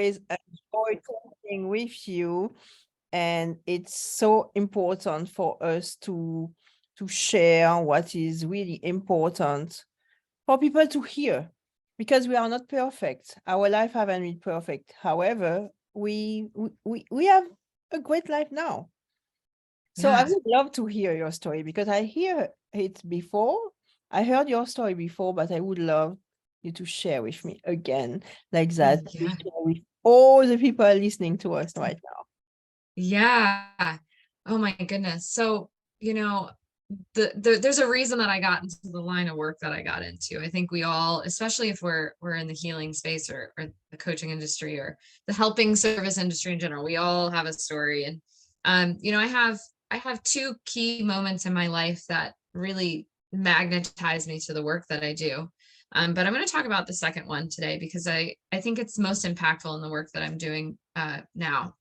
always enjoy talking with you. And it's so important for us to share what is really important for people to hear, because we are not perfect. Our life haven't been perfect. However, we have a great life now. So I Yeah. would love to hear your story, because I hear it before. I heard your story before, but I would love you to share with me again like that. We Yeah. share with all the people listening to us right now. Yeah. Oh my goodness. So, you know, there's a reason that I got into the line of work that I got into. I think we all, especially if we're in the healing space or the coaching industry or the helping service industry in general, we all have a story. And you know, I have two key moments in my life that really magnetize me to the work that I do. But I'm going to talk about the second one today because I think it's most impactful in the work that I'm doing now,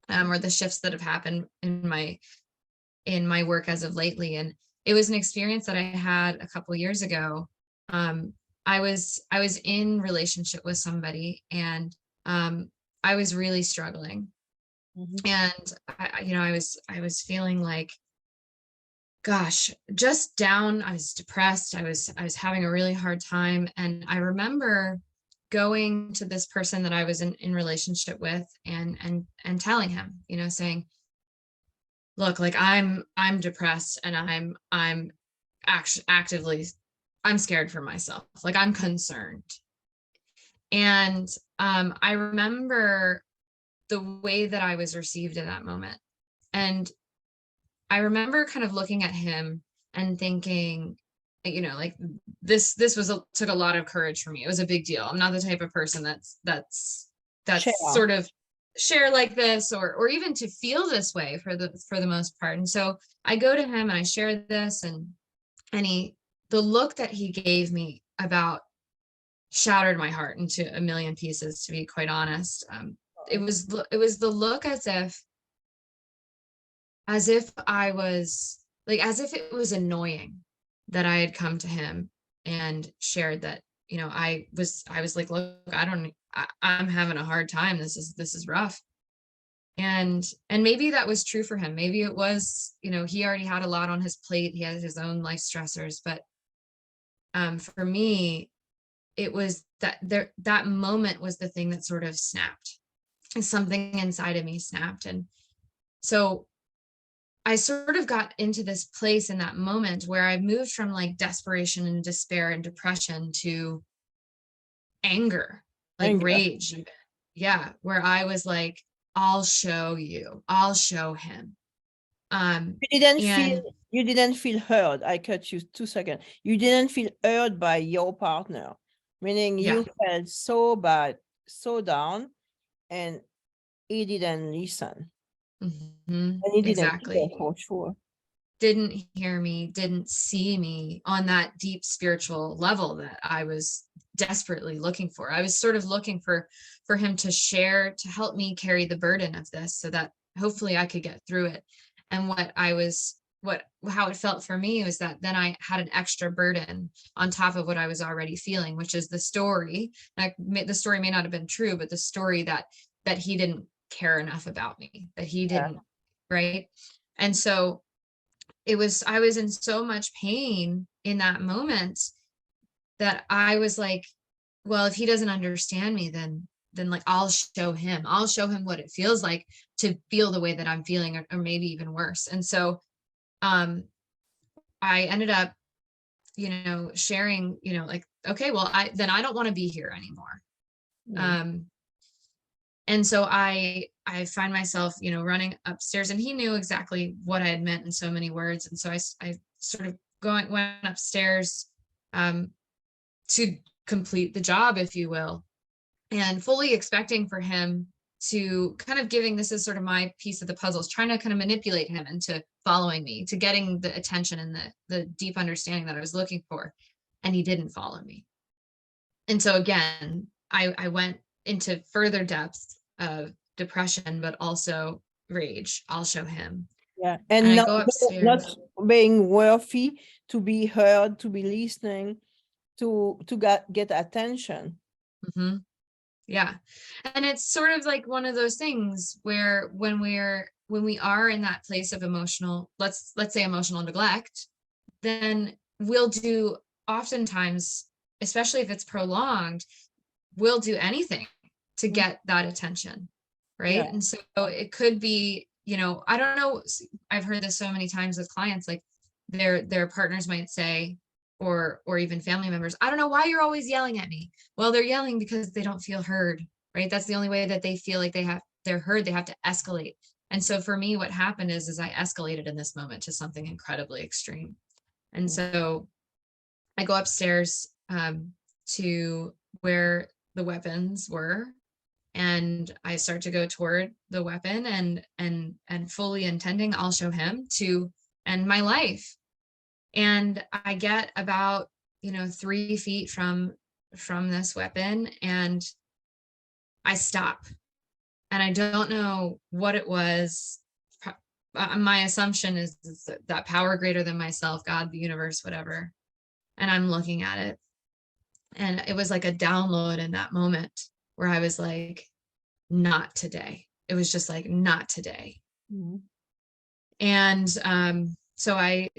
or the shifts that have happened in my work as of lately. And it was an experience that I had a couple years ago. Um, I was in relationship with somebody, and I was really struggling. Mhm. And you know, I was feeling like, gosh, just down. I was depressed. I was having a really hard time. And I remember going to this person that I was in relationship with and telling him, you know, saying, look, like I'm depressed and I'm actively I'm scared for myself. Like I'm concerned. And I remember the way that I was received in that moment. And I remember kind of looking at him and thinking, you know, like this was took a lot of courage for me. It was a big deal. I'm not the type of person Share. that's sort of share like this or even to feel this way for the most part. And so I go to him and I share this, and the look that he gave me about shattered my heart into a million pieces, to be quite honest. It was the look as if I was like, as if it was annoying that I had come to him and shared that, you know, I was like, look, I'm having a hard time. This is rough. And maybe that was true for him. Maybe it was, you know, he already had a lot on his plate. He had his own life stressors. But for me, it was that moment was the thing that sort of snapped. Something inside of me snapped. And so I sort of got into this place in that moment where I moved from like desperation and despair and depression to anger, like Anger. rage. Yeah, where I was like, I'll show you, I'll show him. You didn't feel And you didn't feel heard. I cut you 2 seconds. You didn't feel heard by your partner, meaning yeah, you felt so bad, so down, and he didn't listen. And he didn't care exactly. for sure. Didn't hear me, didn't see me on that deep spiritual level that I was desperately looking for. I was sort of looking for him to share, to help me carry the burden of this so that hopefully I could get through it. And what how it felt for me was that then I had an extra burden on top of what I was already feeling, which is the story. The story may not have been true, but the story that he didn't care enough about me, that he Yeah. didn't, right? And so I was in so much pain in that moment that I was like, well, if he doesn't understand me, then like I'll show him what it feels like to feel the way that I'm feeling, or maybe even worse. And so um I ended up, you know, sharing, you know, like, okay, well, I don't want to be here anymore. Mm. um and so I find myself, you know, running upstairs, and he knew exactly what I had meant in so many words. And so I sort of went upstairs um to complete the job, if you will, and fully expecting for him to kind of giving this is sort of my piece of the puzzle, is trying to kind of manipulate him into following me, to getting the attention and the deep understanding that I was looking for. And he didn't follow me. And so again, I went into further depths of depression, but also rage. I'll show him. Yeah. And And I not go not upstairs. being worthy to be heard, to be listening, to get attention. Hmm. Yeah. And it's sort of like one of those things where when we are in that place of emotional, let's say emotional neglect, then we'll do oftentimes, especially if it's prolonged, we'll do anything to Mm. get that attention. Yeah. Right. And so it could be, I don't know. I've heard this so many times with clients, like their partners might say, or even family members, I don't know why you're always yelling at me. Well, they're yelling because they don't feel heard, right? That's the only way that they feel like they're heard. They have to escalate. And so for me, what happened is I escalated in this moment to something incredibly extreme. And Mm. so I go upstairs to where the weapons were, and I start to go toward the weapon, and fully intending I'll show him to end my life. And I get about 3 feet from this weapon, and I stop, and I don't know what it was. My assumption is that power greater than myself, God, the universe, whatever. And I'm looking at it, and it was like a download in that moment where I was like, not today. It was just like, not today. Mm. And so I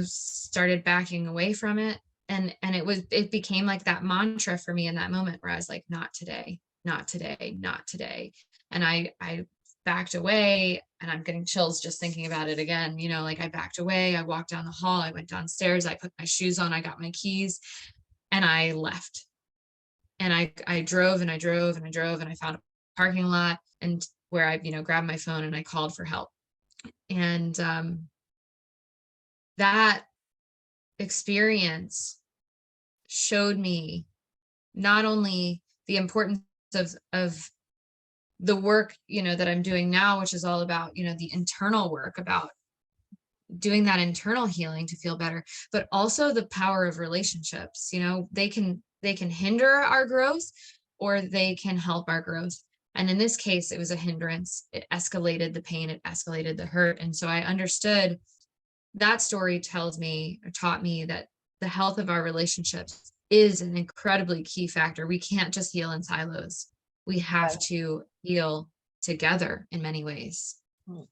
started backing away from it, and it became like that mantra for me in that moment where I was like, not today, not today, not today. And I backed away, and I'm getting chills just thinking about it again. Like I backed away, I walked down the hall, I went downstairs, I put my shoes on, I got my keys, and I left. And I drove and I drove and I drove, and I found a parking lot, and where I grabbed my phone and I called for help. And that experience showed me not only the importance of the work that I'm doing now, which is all about the internal work, about doing that internal healing to feel better, but also the power of relationships. They can hinder our growth, or they can help our growth. And in this case, it was a hindrance. It escalated the pain, it escalated the hurt. And so I understood that story tells me, or taught me, that the health of our relationships is an incredibly key factor. We can't just heal in silos. We have to heal together in many ways. Mm.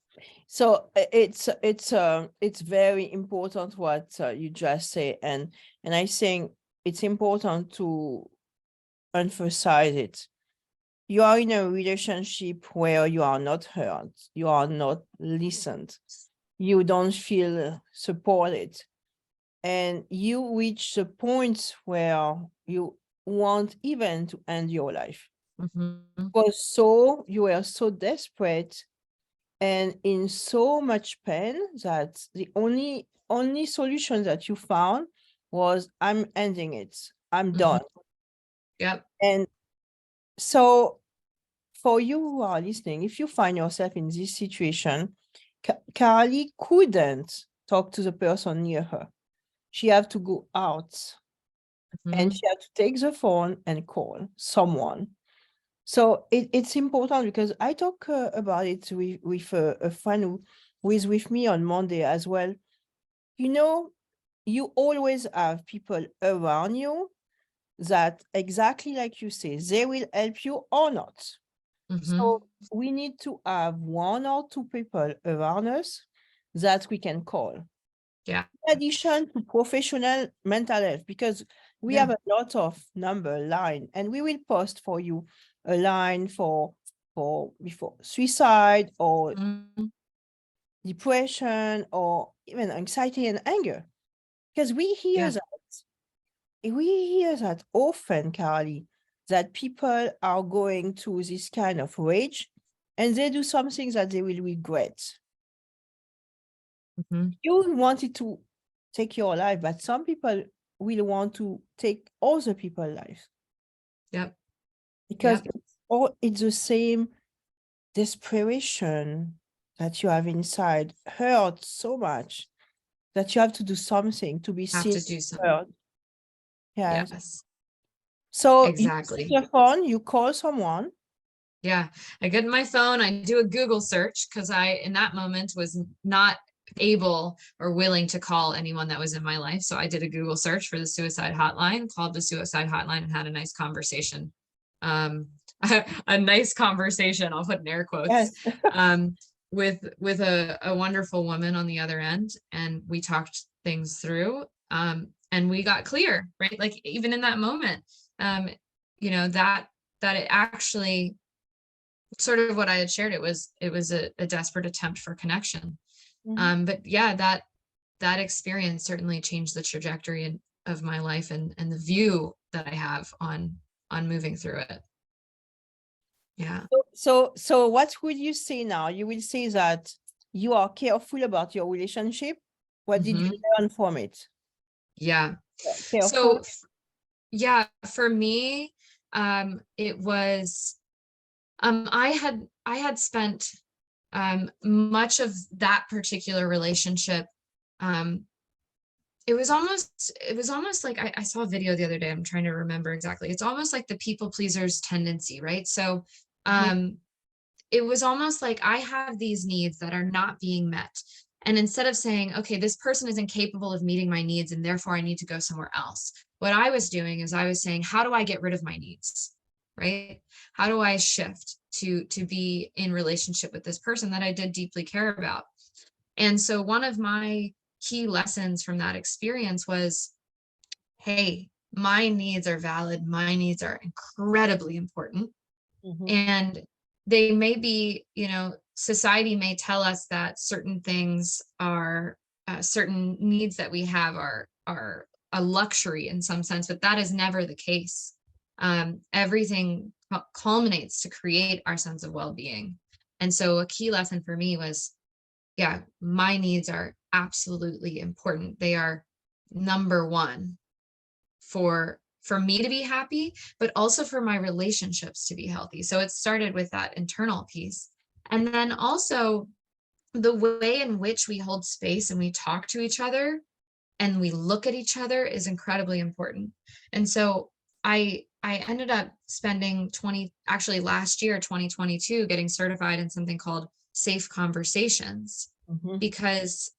So it's very important what you just say, and I think it's important to emphasize it. You are in a relationship where you are not heard, you are not listened, you don't feel supported, and you reach the point where you want even to end your life. Mhm. Because so you were so desperate and in so much pain that the only solution that you found was, I'm ending it, I'm done. Yep. And so for you who are listening, if you find yourself in this situation, Carlee couldn't talk to the person near her. She had to go out and Mhm. she had to take the phone and call someone. So it's important, because I talk about it with a friend who is with me on Monday as well. You always have people around you that, exactly like you say, they will help you or not. So Mhm. we need to have one or two people around us that we can call. Yeah. In addition to professional mental health, because we Yeah. have a lot of number line, and we will post for you a line for before suicide or Mhm. depression or even anxiety and anger, because Yeah. we hear that often, Carlee, that people are going through this kind of rage and they do something that they will regret. Mhm. You wanted to take your life, but some people will want to take other people's lives, Yep. because Yep. it's the same desperation that you have inside, hurt so much that you have to do something to be Have seen, to do something. heard. Yes. Yes. So you take Exactly. your phone, you call someone. Yeah. I get my phone, I do a Google search, because I, in that moment, was not able or willing to call anyone that was in my life. So I did a Google search for the suicide hotline, called the suicide hotline, and had a nice conversation a nice conversation, I'll put in air quotes, Yes. with a wonderful woman on the other end, and we talked things through, and we got clear, right? Like even in that moment, you know, that it actually sort of what I had shared, it was a desperate attempt for connection. Mhm. But yeah, that experience certainly changed the trajectory of my life, and the view that I have on moving through it. Yeah. So what would you say now? You will say that you are careful about your relationship. What did you Hmm. learn from it? Yeah. Careful. So yeah, for me, it was, I had spent much of that particular relationship, um, it was almost like I saw a video the other day. I'm trying to remember exactly. It's almost like the people pleaser's tendency, right? So Mhm. it was almost like I have these needs that are not being met. And instead of saying, okay, this person is incapable of meeting my needs and therefore I need to go somewhere else, what I was doing is I was saying, how do I get rid of my needs? Right? How do I shift to be in relationship with this person that I did deeply care about? And so one of my key lessons from that experience was, hey, my needs are valid. My needs are incredibly important. Mhm. And they may be, society may tell us that certain things are, certain needs that we have are a luxury in some sense, but that is never the case. Everything culminates to create our sense of well-being. And so a key lesson for me was, yeah, my needs are absolutely important. They are number one for me to be happy, but also for my relationships to be healthy. So it started with that internal piece. And then also the way in which we hold space and we talk to each other and we look at each other is incredibly important. And so I ended up spending actually last year, 2022, getting certified in something called safe conversations, Mhm. because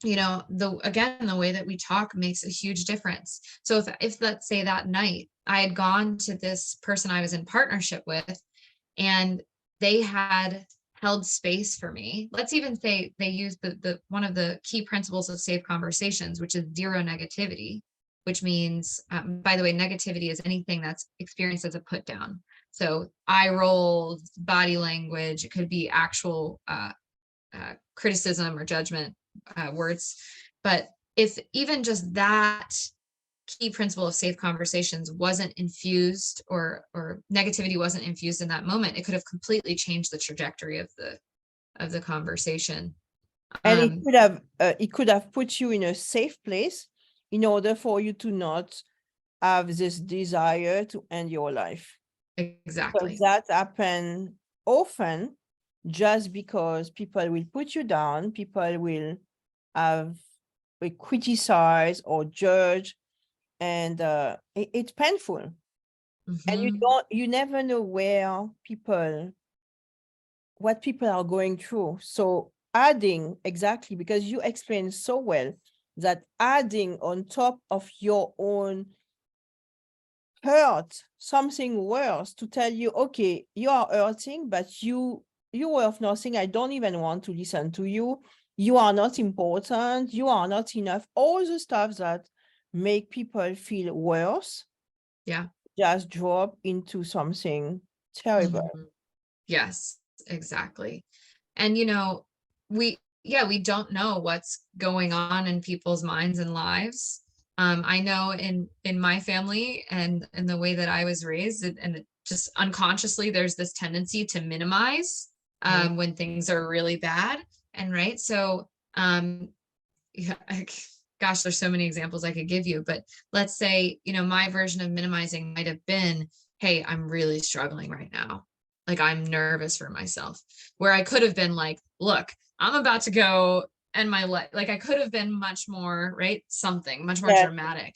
the way that we talk makes a huge difference. So if let's say that night I had gone to this person I was in partnership with, and they had held space for me, let's even say they used the one of the key principles of safe conversations, which is zero negativity, which means, by the way, negativity is anything that's experienced as a put down. So eye rolls, body language, it could be actual criticism or judgment words. But if even just that key principle of safe conversations wasn't infused, or negativity wasn't infused in that moment, it could have completely changed the trajectory of the conversation. And Um, it could have put you in a safe place in order for you to not have this desire to end your life. Because exactly. that happen often just because people will put you down, people have will criticize or judge, and it's painful. And Hmm. you never know what people are going through. So adding, exactly, because you explained so well that adding on top of your own hurt something worse to tell you, okay, you are hurting, but you worth nothing. I don't even want to listen to you. You are not important. You are not enough. All the stuff that make people feel worse Yeah. just drop into something terrible. Mhm. Yes, exactly. And we don't know what's going on in people's minds and lives. I know in my family and in the way that I was raised, and just unconsciously there's this tendency to minimize Mhm. when things are really bad. And right. So yeah, gosh, there's so many examples I could give you, but let's say, my version of minimizing might have been, hey, I'm really struggling right now. Like I'm nervous for myself. Where I could have been like, look, I'm about to go and my life, like I could have been much more, right? Something much more Yeah. dramatic.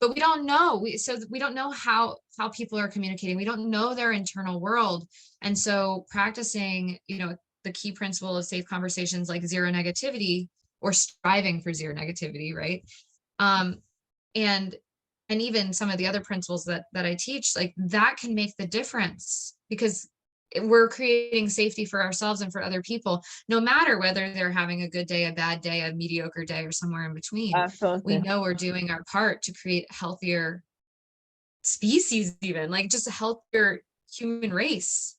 But we don't know. We don't know how people are communicating. We don't know their internal world. And so practicing, the key principle of safe conversations like zero negativity, or striving for zero negativity, right? Um, and even some of the other principles that I teach, like that can make the difference, because we're creating safety for ourselves and for other people, no matter whether they're having a good day, a bad day, a mediocre day, or somewhere in between. We Absolutely. know we're doing our part to create a healthier species, even like just a healthier human race.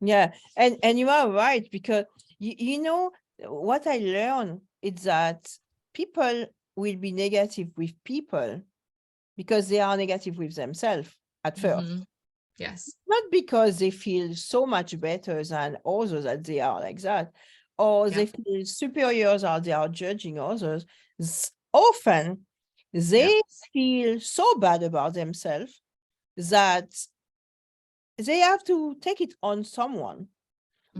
Yeah, and you are right, because you know what I learned is that people will be negative with people because they are negative with themselves at first. Yes. Not because they feel so much better than others that they are like that, or they Yep. feel superiors or they are judging others. Often they Yep. feel so bad about themselves that they have to take it on someone,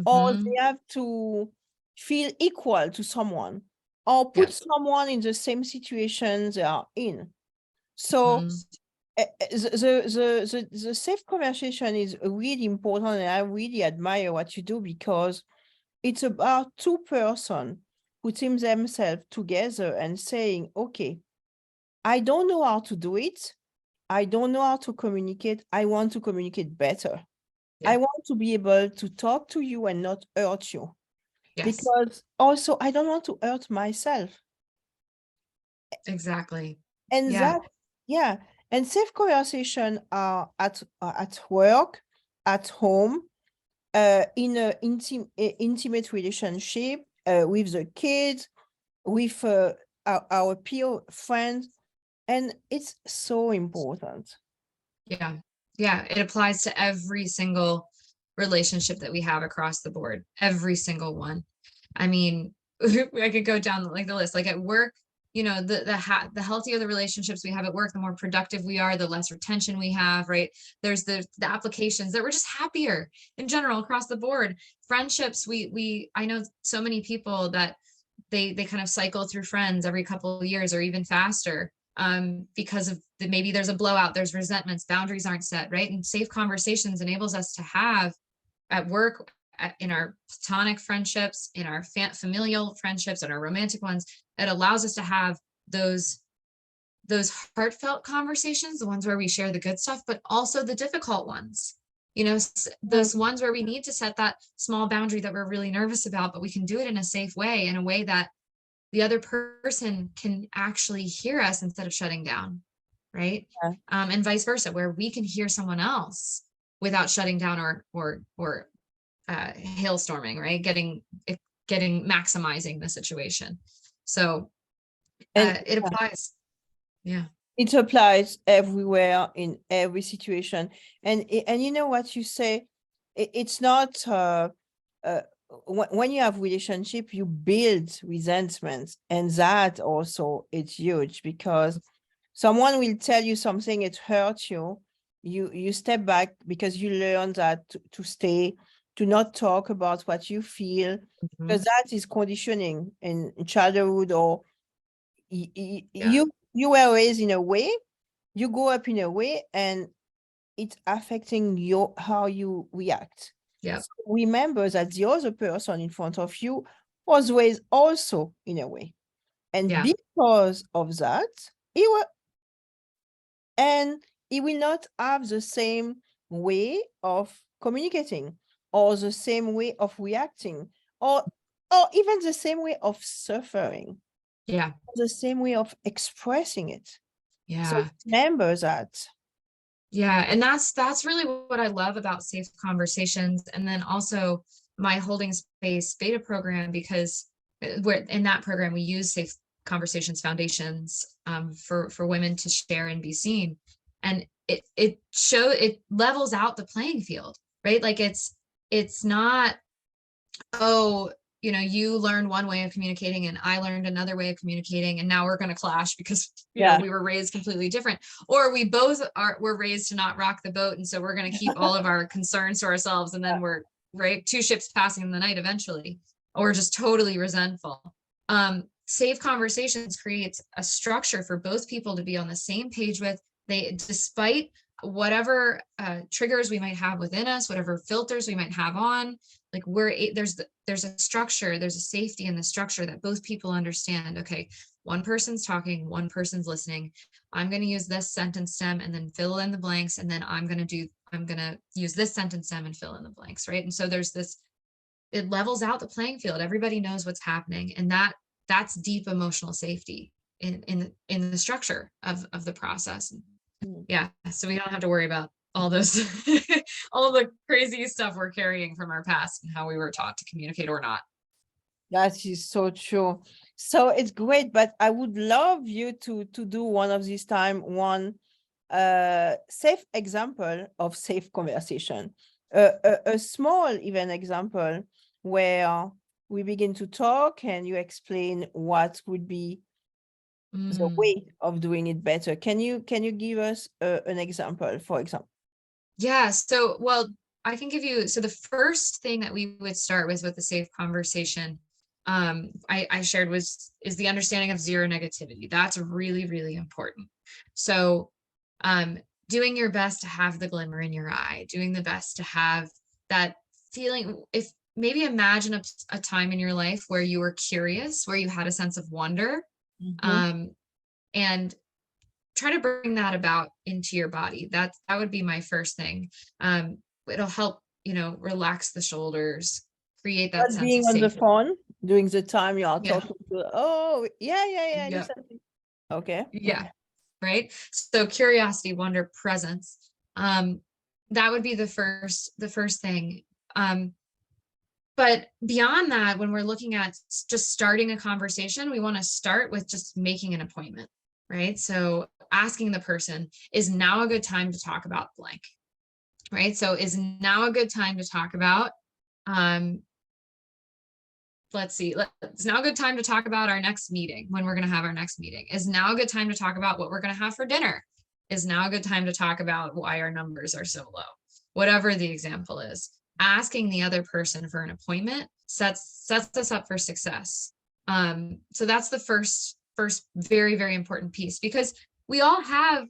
or they have to feel equal to someone, or put Yep. someone in the same situation they are in. So the safe conversation is really important, and I really admire what you do, because it's about two person putting themselves together and saying, okay, I don't know how to do it. I don't know how to communicate. I want to communicate better. Yeah. I want to be able to talk to you and not hurt you. Yes. Because also I don't want to hurt myself. Exactly. And Yeah. that, yeah. And safe conversation are at work, at home, in a intimate relationship, with the kids, with our peer friends, and it's so important. Yeah. Yeah. It applies to every single relationship that we have across the board, every single one. I mean, I could go down like the list, like at work, you know, the healthier the relationships we have at work, the more productive we are, the less retention we have, right? There's the applications that we're just happier in general across the board. Friendships, I know so many people that they kind of cycle through friends every couple of years or even faster, because of maybe there's a blowout, there's resentments, boundaries aren't set, right? And safe conversations enables us to have at work, in our platonic friendships, in our familial friendships, and our romantic ones. It allows us to have those heartfelt conversations, the ones where we share the good stuff, but also the difficult ones. You know, those ones where we need to set that small boundary that we're really nervous about, but we can do it in a safe way, in a way that the other person can actually hear us instead of shutting down, right? Yeah. And vice versa, where we can hear someone else without shutting down or hailstorming, right? Maximizing the situation. So And it applies. Yeah. it applies everywhere in every situation. And you know what you say, it's not when you have relationship, you build resentment, and that also it's huge, because someone will tell you something, it hurts you, you step back because you learn that to stay, to not talk about what you feel, because that is conditioning in childhood, or Yeah. you were raised in a way, you grow up in a way, and it's affecting your how you react. Yep. So remember that the other person in front of you was raised also in a way, and Yeah. because of that, and he will not have the same way of communicating, or the same way of reacting, or even the same way of suffering, Yeah. the same way of expressing it. So Yeah. remember that. Yeah. And that's really what I love about safe conversations. And then also my holding space beta program, because we're in that program, we use safe conversations foundations, for women to share and be seen. And it levels out the playing field, right? Like it's not, oh, you know, you learned one way of communicating and I learned another way of communicating, and now we're going to clash because, you know, Yeah. we were raised completely different, or we both were raised to not rock the boat, and so we're going to keep all of our concerns to ourselves, and then we're right, two ships passing in the night eventually, or just totally resentful. Safe conversations creates a structure for both people to be on the same page with. They, despite whatever triggers we might have within us, whatever filters we might have on, like there's a structure, there's a safety in the structure that both people understand. Okay, one person's talking, one person's listening. I'm going to use this sentence stem and then fill in the blanks, and then I'm going to use this sentence stem and fill in the blanks, right? And so there's this, it levels out the playing field. Everybody knows what's happening, and that's deep emotional safety in the structure of the process. Yeah, so we don't have to worry about all those all the crazy stuff we're carrying from our past and how we were taught to communicate or not. That is so true. So it's great, but I would love you to do one of these time, one safe example of safe conversation, a small even example where we begin to talk and you explain what would be the way of doing it better. Can you give us an example, for example? Yeah, so, well, I can give you, so the first thing that we would start with the safe conversation, I shared is the understanding of zero negativity. That's really, really important. So, doing your best to have the glimmer in your eye, doing the best to have that feeling. If maybe imagine a time in your life where you were curious, where you had a sense of wonder, and try to bring that about into your body. That would be my first thing. It'll help, relax the shoulders, create that sense being of on the safety. phone during the time you are Yeah. talking to, oh yeah, Yep. okay. Yeah. Right. So curiosity, wonder, presence. That would be the first thing. But beyond that, when we're looking at just starting a conversation, we want to start with just making an appointment, right? So asking the person, is now a good time to talk about blank, right? So is now a good time to talk about, let's see, it's now a good time to talk about our next meeting, when we're going to have our next meeting. Is now a good time to talk about what we're going to have for dinner? Is now a good time to talk about why our numbers are so low? Whatever the example is, asking the other person for an appointment sets us up for success. So that's the first very, very important piece, because we all have,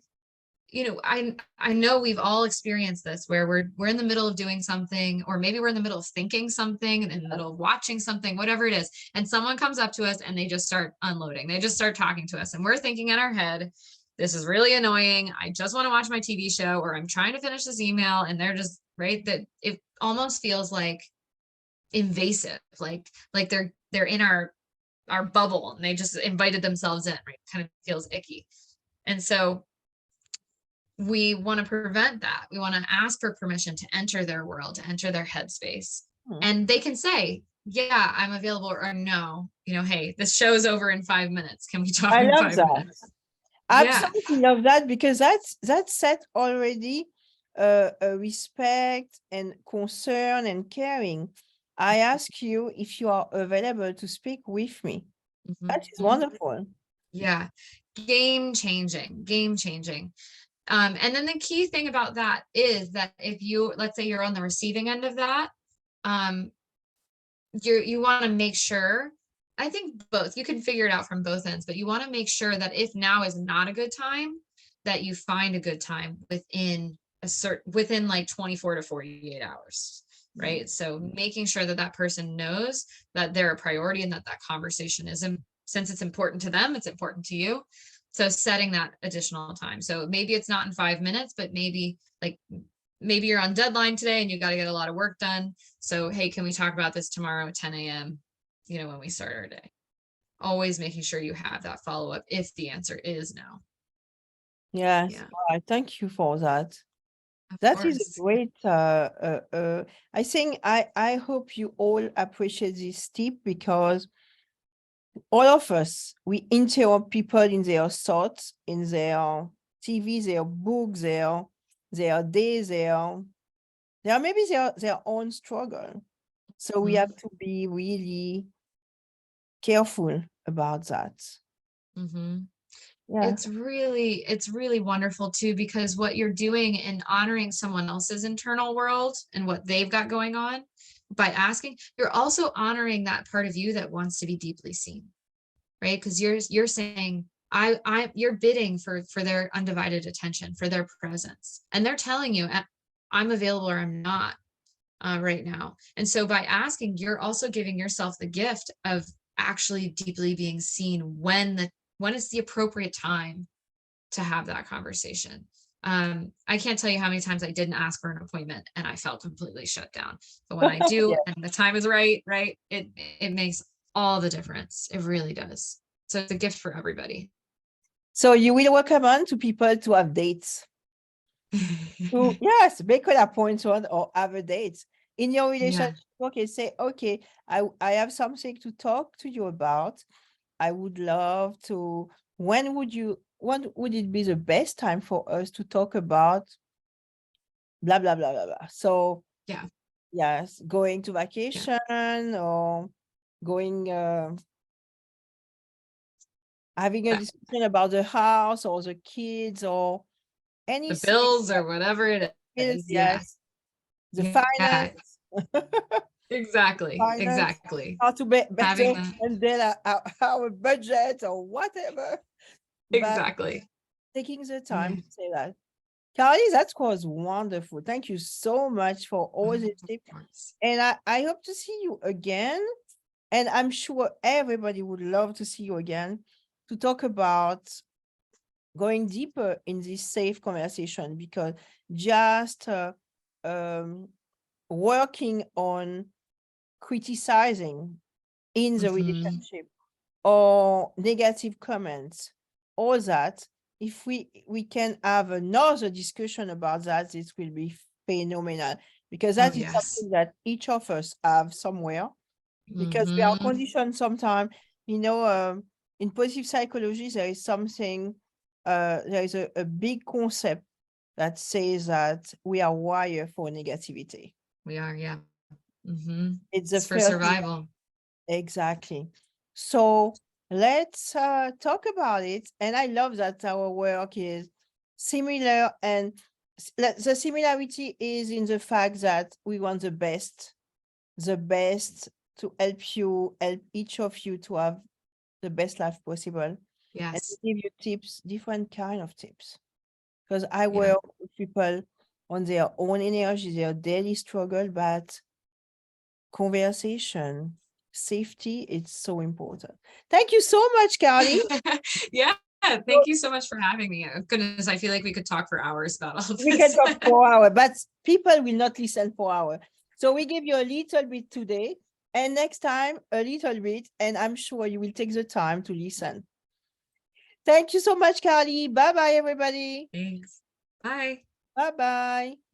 I know we've all experienced this, where we're in the middle of doing something, or maybe we're in the middle of thinking something, and in the middle of watching something, whatever it is, and someone comes up to us and they just start unloading. They just start talking to us, and we're thinking in our head, this is really annoying. I just want to watch my TV show, or I'm trying to finish this email, and they're just, right, that it almost feels like invasive, like they're in our bubble and they just invited themselves in, right? Kind of feels icky. And so we want to prevent that. We want to ask for permission to enter their world, to enter their headspace. And they can say, yeah, I'm available, or no, hey, this show's over in 5 minutes. Can we talk in 5 minutes? Absolutely love that, because that's set already a respect and concern and caring. I ask you if you are available to speak with me. That is wonderful. Yeah, game changing. And then the key thing about that is that if you, let's say you're on the receiving end of that, you want to make sure, I think both, you can figure it out from both ends, but you want to make sure that if now is not a good time, that you find a good time within like 24 to 48 hours, right? So making sure that person knows that they're a priority, and that conversation is, since it's important to them, it's important to you. So setting that additional time. So maybe it's not in 5 minutes, but maybe you're on deadline today and you got to get a lot of work done. So, hey, can we talk about this tomorrow at 10 a.m., when we start our day? Always making sure you have that follow-up if the answer is no. Yes. Yeah. All right. Thank you for that. That is a great, I think I hope you all appreciate this tip, because all of us, we interrupt people in their thoughts, in their TV, their books, their days, maybe their own struggle. So we have to be really careful about that. Yeah. It's really wonderful too, because what you're doing in honoring someone else's internal world and what they've got going on by asking, you're also honoring that part of you that wants to be deeply seen, right? Because you're saying, you're bidding for their undivided attention, for their presence, and they're telling you, I'm available or I'm not right now. And so by asking, you're also giving yourself the gift of actually deeply being seen when it's the appropriate time to have that conversation. I can't tell you how many times I didn't ask for an appointment and I felt completely shut down. But when I do, Yeah. and the time is right, it makes all the difference. It really does. So it's a gift for everybody. So you will recommend to people to have dates? Yes, make an appointment or have a date in your relationship. Okay, say, okay, I have something to talk to you about. I would love to. When would it be the best time for us to talk about blah blah blah blah blah? So Yeah. yes, going to vacation or going having a discussion about the house or the kids or The anything. bills or whatever it is. Yes. The Yeah. finance. Exactly. Finance, Exactly. how to be Having better that. and then our budget or whatever. But Exactly. taking the Yeah. time to say that. Carlee, that was wonderful. Thank you so much for all Of this tip. course. And I hope to see you again. And I'm sure everybody would love to see you again to talk about going deeper in this safe conversation, because just working on criticizing in the Mhm. relationship or negative comments, all that, if we can have another discussion about that, it will be phenomenal, because Oh, that is yes. something that each of us have somewhere, because we are Mhm. conditioned sometimes, in positive psychology, there is something, there is a big concept that says that we are wired for negativity. We are, yeah. Mhm. It's the It's for first thing. survival. Exactly. So let's talk about it. And I love that our work is similar, and the similarity is in the fact that we want the best to help each of you to have the best life possible, and to Yes. give you tips, different kind of tips. Because I Yeah. work with people on their own energy, their daily struggle, but conversation, safety, it's so important. Thank you so much, Carlee. Yeah. So Thank you so much for having me. Oh, goodness, I feel like we could talk for hours about all of we can this. talk for hours, but people will not listen for hours. So we give you a little bit today, and next time a little bit, and I'm sure you will take the time to listen. Thank you so much, Carlee. Bye-bye, everybody. Thanks. Bye. Bye-bye.